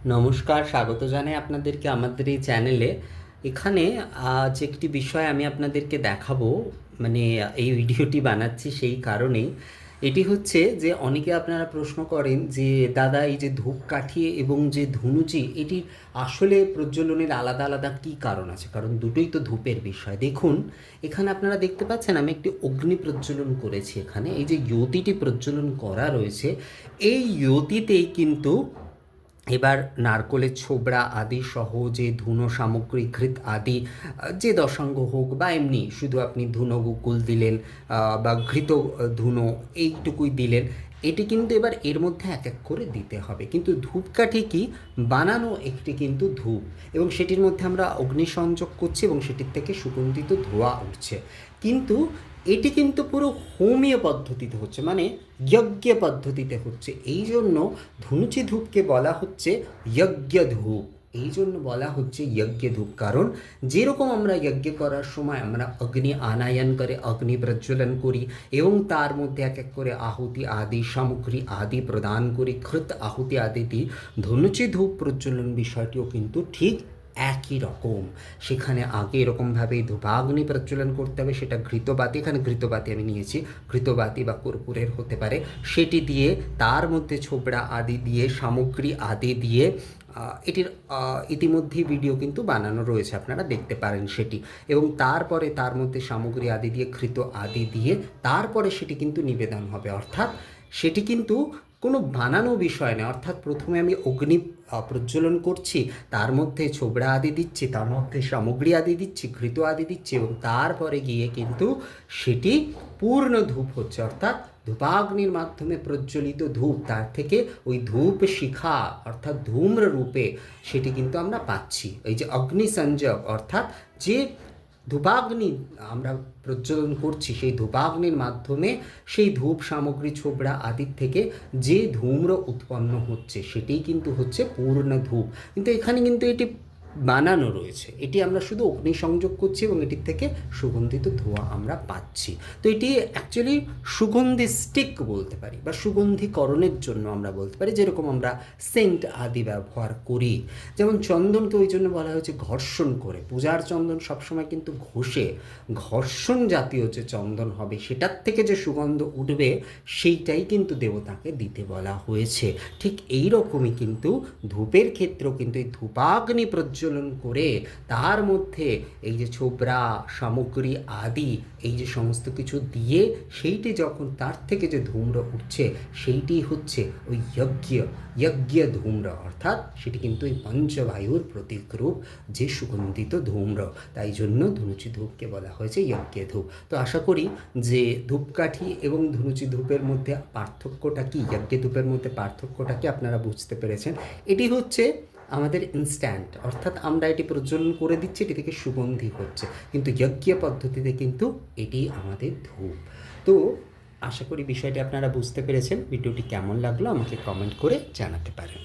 নমস্কার, স্বাগত জানাই আপনাদেরকে আমাদের এই চ্যানেলে। এখানে আজ একটি বিষয় আমি আপনাদেরকে দেখাবো। মানে এই ভিডিওটি বানাচ্ছি সেই কারণেই। এটি হচ্ছে যে অনেকে আপনারা প্রশ্ন করেন যে দাদা, এই যে ধূপকাঠি এবং যে ধুনুচি, এটির আসলে প্রজ্বলনের আলাদা আলাদা কী কারণ আছে? কারণ দুটোই তো ধূপের বিষয়। দেখুন, এখানে আপনারা দেখতে পাচ্ছেন আমি একটি অগ্নি প্রজ্বলন করেছি। এখানে এই যে ইয়তিটি প্রজ্বলন করা রয়েছে, এই ইয়তিতেই কিন্তু এবার নারকোলের ছোবড়া আদি সহ যে ধুনো সামগ্রী ঘৃত আদি, যে দশাঙ্গ হোক বা এমনি শুধু আপনি ধুনো গোকুল দিলেন, বা ঘৃত ধুনো এইটুকুই দিলেন, এটি কিন্তু এবার এর মধ্যে এক এক করে দিতে হবে। কিন্তু ধূপকাঠি কি বানানো একটি কিন্তু ধূপ, এবং সেটির মধ্যে আমরা অগ্নিসংযোগ করছি এবং সেটির থেকে সুগন্ধিত ধোঁয়া উঠছে। কিন্তু এটি কিন্তু পুরো হোমীয় পদ্ধতিতে হচ্ছে, মানে যজ্ঞ পদ্ধতিতে হচ্ছে। এই জন্য ধুনুচি ধূপকে বলা হচ্ছে যজ্ঞ ধূপ। এই জন্য বলা হচ্ছে যজ্ঞ ধূপ, কারণ যেরকম আমরা যজ্ঞ করার সময় আমরা অগ্নি আনায়ন করে অগ্নি প্রজ্বলন করি এবং তার মধ্যে এক এক করে আহুতি আদি সামগ্রী আদি প্রদান করি, কৃত আহুতি আদি দিই, ধনুচি ধূপ প্রজ্বলন বিষয়টিও কিন্তু ঠিক একই রকম। সেখানে আগে এরকমভাবেই ধূপাগ্নি প্রজ্বলন করতে হবে, সেটা ঘৃতবাতি, এখানে ঘৃতবাতি আমি নিয়েছি, ঘৃতবাতি বা কর্পূরের হতে পারে, সেটি দিয়ে তার মধ্যে ছোবড়া আদি দিয়ে সামগ্রী আদি দিয়ে, এটির ইতিমধ্যেই ভিডিও কিন্তু বানানো রয়েছে, আপনারা দেখতে পারেন সেটি। এবং তারপরে তার মধ্যে সামগ্রী আদি দিয়ে ঘৃত আদি দিয়ে তারপরে সেটি কিন্তু নিবেদন হবে। অর্থাৎ সেটি কিন্তু কোনো বানানো বিষয় নয়। অর্থাৎ প্রথমে আমি অগ্নি প্রজ্বলন করছি, তার মধ্যে ছোবড়া আদি দিচ্ছি, তার মধ্যে সামগ্রী আদি দিচ্ছি, ঘৃত আদি দিচ্ছি, এবং তারপরে গিয়ে কিন্তু সেটি পূর্ণ ধূপ হচ্ছে। অর্থাৎ ধূপাগ্নির মাধ্যমে প্রজ্বলিত ধূপ, তার থেকে ওই ধূপ শিখা অর্থাৎ ধূম্র রূপে সেটি কিন্তু আমরা পাচ্ছি। এই যে অগ্নি সংযোগ, অর্থাৎ যে ধূপাগ্নি আমরা প্রজ্বলন করছি, সেই ধূপাগ্নির মাধ্যমে সেই ধূপ সামগ্রী ছোবড়া আদির থেকে যে ধূম্র উৎপন্ন হচ্ছে সেটিই কিন্তু হচ্ছে পূর্ণ ধূপ। কিন্তু এখানে কিন্তু এটি বানানো রয়েছে, এটি আমরা শুধু অগ্নিসংযোগ করছি এবং এটির থেকে সুগন্ধিত ধোঁয়া আমরা পাচ্ছি। তো এটি অ্যাকচুয়ালি সুগন্ধি স্টিক বলতে পারি, বা সুগন্ধিকরণের জন্য আমরা বলতে পারি, যেরকম আমরা সেন্ট আদি ব্যবহার করি। যেমন চন্দনকে ওই জন্য বলা হয়েছে ঘর্ষণ করে, পূজার চন্দন সবসময় কিন্তু ঘষে, ঘর্ষণ জাতীয় যে চন্দন হবে সেটার থেকে যে সুগন্ধ উঠবে সেইটাই কিন্তু দেবতাকে দিতে বলা হয়েছে। ঠিক এই রকমই কিন্তু ধূপের ক্ষেত্রেও কিন্তু এই ধূপাগ্নি প্রজ্বলন করে তার মধ্যে এই যে ছোবড়া সামগ্রী আদি এই যে সমস্ত কিছু দিয়ে সেইটি যখন তার থেকে যে ধূম্র উঠছে সেইটি হচ্ছে ওই যজ্ঞ ধূম্র। অর্থাৎ সেটি কিন্তু ওই পঞ্চবায়ুর প্রতীকরূপ যে সুগন্ধিত ধূম্র। তাই জন্য ধুনুচি ধূপকে বলা হয়েছে যজ্ঞ ধূপ। তো আশা করি যে ধূপকাঠি এবং ধুনুচি ধূপের মধ্যে পার্থক্যটা কি, যজ্ঞ ধূপের মধ্যে পার্থক্যটা কি আপনারা বুঝতে পেরেছেন। এটি হচ্ছে আমাদের ইনস্ট্যান্ট, অর্থাৎ আমরা এটি প্রজ্বলন করে দিচ্ছি, এটি থেকে সুগন্ধি হচ্ছে, কিন্তু যজ্ঞ পদ্ধতিতে কিন্তু এটি আমাদের ধূপ। তো আশা করি বিষয়টি আপনারা বুঝতে পেরেছেন। ভিডিওটি কেমন লাগলো আমাকে কমেন্ট করে জানাতে পারেন।